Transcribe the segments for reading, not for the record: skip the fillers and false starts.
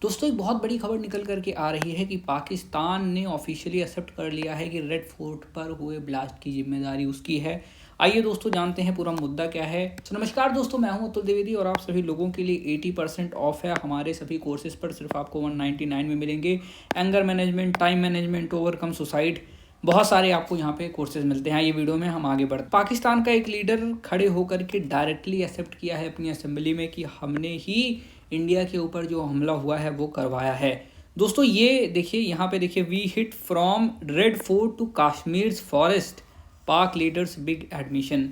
दोस्तों एक बहुत बड़ी खबर निकल कर के आ रही है कि पाकिस्तान ने ऑफिशियली एक्सेप्ट कर लिया है कि रेड फोर्ट पर हुए ब्लास्ट की जिम्मेदारी उसकी है। आइए दोस्तों जानते हैं पूरा मुद्दा क्या है। तो नमस्कार दोस्तों, मैं हूं अतुल द्विवेदी और आप सभी लोगों के लिए 80% ऑफ है हमारे सभी कोर्सेज पर। सिर्फ आपको 199 में मिलेंगे। Anger management, time management, overcome suicide, बहुत सारे आपको यहाँ पे कोर्सेज मिलते हैं। ये वीडियो में हम आगे बढ़ते। पाकिस्तान का एक लीडर खड़े होकर के डायरेक्टली एक्सेप्ट किया है अपनी असेंबली में कि हमने ही इंडिया के ऊपर जो हमला हुआ है वो करवाया है। दोस्तों ये देखिए, यहाँ पे देखिए, we hit from red fort to Kashmir forest, Pak leaders big admission.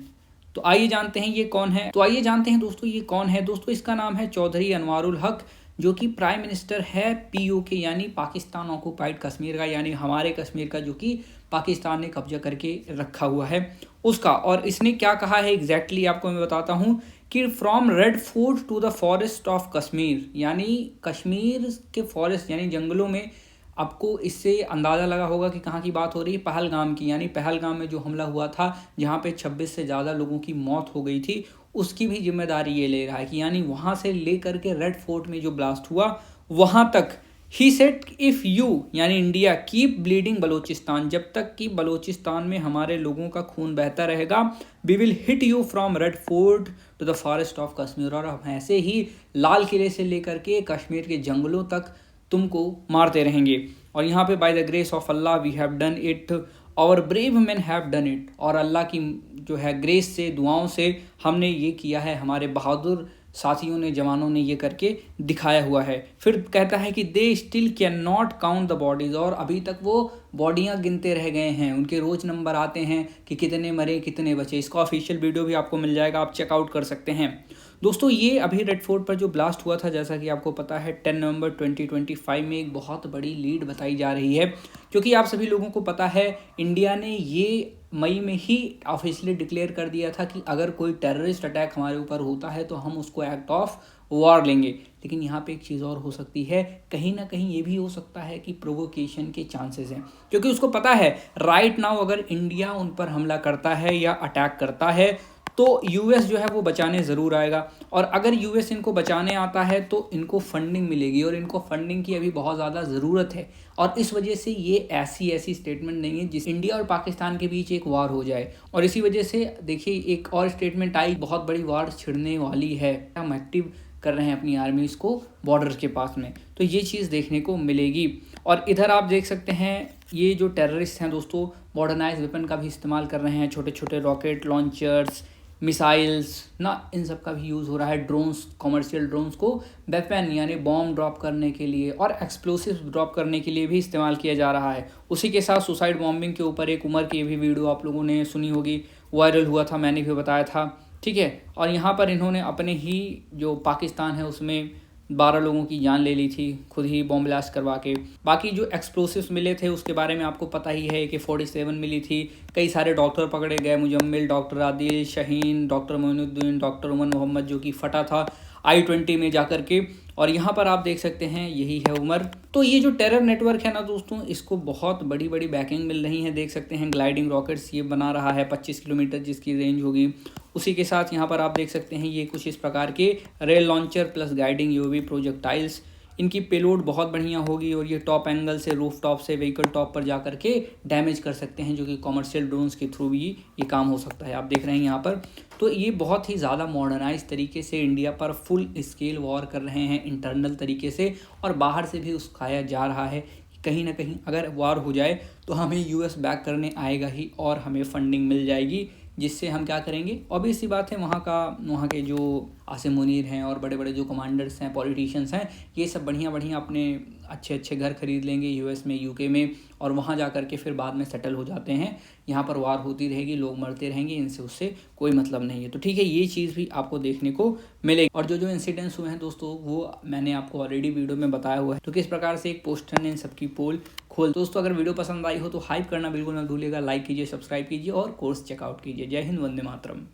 तो आइए जानते हैं ये कौन है। दोस्तों ये कौन है। दोस्तों इसका नाम है चौधरी अनवारुल हक, जो कि प्राइम मिनिस्टर है पीओके यानी पाकिस्तान ऑक्युपाइड कश्मीर का, यानी हमारे कश्मीर का जो कि पाकिस्तान ने कब्जा करके रखा हुआ है उसका। और इसने क्या कहा है एग्जैक्टली आपको मैं बताता हूँ कि from red fort to the forest of Kashmir, यानी कश्मीर के फॉरेस्ट यानी जंगलों में। आपको इससे अंदाज़ा लगा होगा कि कहाँ की बात हो रही है, पहलगाम की। यानी पहलगाम में जो हमला हुआ था जहाँ पे 26 से ज़्यादा लोगों की मौत हो गई थी, उसकी भी जिम्मेदारी ये ले रहा है कि यानी वहाँ से ले करके रेड फोर्ट में जो ब्लास्ट हुआ वहाँ तक। ही सेट इफ़ यू यानी इंडिया कीप ब्लीडिंग बलोचिस्तान, जब तक कि बलोचिस्तान में हमारे लोगों का खून बहता रहेगा, we will hit you from red fort to the forest of Kashmir. और हम ऐसे ही लाल किले से लेकर के कश्मीर के जंगलों तक तुमको मारते रहेंगे। और यहाँ पे by the grace of Allah we have done it, और brave man have done it. और अल्लाह की जो है ग्रेस से, दुआओं से हमने ये किया है, हमारे बहादुर साथियों ने, जवानों ने ये करके दिखाया हुआ है। फिर कहता है कि they still can not count the bodies, और अभी तक वो बॉडियाँ गिनते रह गए हैं। उनके रोज़ नंबर आते हैं कि कितने मरे कितने बचे। इसका ऑफिशियल वीडियो भी आपको मिल जाएगा, आप चेकआउट कर सकते हैं। दोस्तों ये अभी रेड फोर्ट पर जो ब्लास्ट हुआ था, जैसा कि आपको पता है 10 नवंबर 2025 में एक बहुत बड़ी लीड बताई जा रही है, क्योंकि आप सभी लोगों को पता है इंडिया ने ये मई में ही ऑफिशियली डिक्लेयर कर दिया था कि अगर कोई टेररिस्ट अटैक हमारे ऊपर होता है तो हम उसको एक्ट ऑफ वॉर लेंगे। लेकिन यहाँ पे एक चीज़ और हो सकती है, कहीं ना कहीं ये भी हो सकता है कि प्रोवोकेशन के चांसेस हैं, क्योंकि उसको पता है राइट नाउ अगर इंडिया उन पर हमला करता है या अटैक करता है तो यूएस जो है वो बचाने ज़रूर आएगा। और अगर यूएस इनको बचाने आता है तो इनको फंडिंग मिलेगी, और इनको फंडिंग की अभी बहुत ज़्यादा ज़रूरत है। और इस वजह से ये ऐसी स्टेटमेंट नहीं है जिस इंडिया और पाकिस्तान के बीच एक वार हो जाए। और इसी वजह से देखिए एक और स्टेटमेंट आई, बहुत बड़ी वार छिड़ने वाली है, हम एक्टिव कर रहे हैं अपनी आर्मी इसको बॉर्डर के पास में। तो ये चीज़ देखने को मिलेगी। और इधर आप देख सकते हैं ये जो टेररिस्ट हैं दोस्तों, मॉडर्नाइज वेपन का भी इस्तेमाल कर रहे हैं, छोटे छोटे रॉकेट लॉन्चर्स, मिसाइल्स ना, इन सब का भी यूज़ हो रहा है। ड्रोन्स, कमर्शियल ड्रोन्स को वेपन यानी बॉम्ब ड्रॉप करने के लिए और एक्सप्लोसिव ड्रॉप करने के लिए भी इस्तेमाल किया जा रहा है। उसी के साथ सुसाइड बॉम्बिंग के ऊपर एक उमर की भी वीडियो आप लोगों ने सुनी होगी, वायरल हुआ था, मैंने भी बताया था, ठीक है। और यहाँ पर इन्होंने अपने ही जो पाकिस्तान है उसमें 12 लोगों की जान ले ली थी, खुद ही बॉम्ब ब्लास्ट करवा के। बाकी जो एक्सप्लोसिव्स मिले थे उसके बारे में आपको पता ही है कि 47 मिली थी। कई सारे डॉक्टर पकड़े गए, Muzammil, doctor Adil Shaheen, doctor Moinuddin, doctor Umar Mohammad, जो कि फटा था I-20 में जाकर के। और यहाँ पर आप देख सकते हैं यही है उमर। तो ये जो टेरर नेटवर्क है ना दोस्तों, इसको बहुत बड़ी बड़ी बैकिंग मिल रही है। देख सकते हैं ग्लाइडिंग रॉकेट्स ये बना रहा है, 25 किलोमीटर जिसकी रेंज होगी। उसी के साथ यहाँ पर आप देख सकते हैं ये कुछ इस प्रकार के rail launcher plus guiding UAV projectiles, इनकी पेलोड बहुत बढ़िया होगी। और ये टॉप एंगल से, रूफ टॉप से, व्हीकल टॉप पर जा करके डैमेज कर सकते हैं, जो कि कॉमर्शियल ड्रोन्स के थ्रू भी ये काम हो सकता है। आप देख रहे हैं यहाँ पर। तो ये बहुत ही ज़्यादा मॉडर्नाइज तरीके से इंडिया पर फुल स्केल वॉर कर रहे हैं, इंटरनल तरीके से, और बाहर से भी उस्काया जा रहा है कि कहीं ना कहीं अगर वार हो जाए तो हमें यूएस बैक करने आएगा ही और हमें फंडिंग मिल जाएगी, जिससे हम क्या करेंगे। ऑब्वियस सी बात है, वहाँ के जो आसिम मुनीर हैं और बड़े बड़े जो कमांडर्स हैं, पॉलिटिशियंस हैं, ये सब बढ़िया बढ़िया अपने अच्छे अच्छे घर खरीद लेंगे यूएस में, यूके में, और वहाँ जा कर के फिर बाद में सेटल हो जाते हैं। यहाँ पर वार होती रहेगी, लोग मरते रहेंगे, इनसे उससे कोई मतलब नहीं है। तो ठीक है, ये चीज़ भी आपको देखने को मिलेगी। और जो इंसिडेंट्स हुए हैं दोस्तों, वो मैंने आपको ऑलरेडी वीडियो में बताया हुआ है। तो किस प्रकार से एक पोस्टर ने इन सबकी पोल खोल। दोस्तों अगर वीडियो पसंद आई हो तो हाइप करना बिल्कुल ना भूलिएगा, लाइक कीजिए, सब्सक्राइब कीजिए और कोर्स चेकआउट कीजिए। जय हिंद, वंदे मातरम।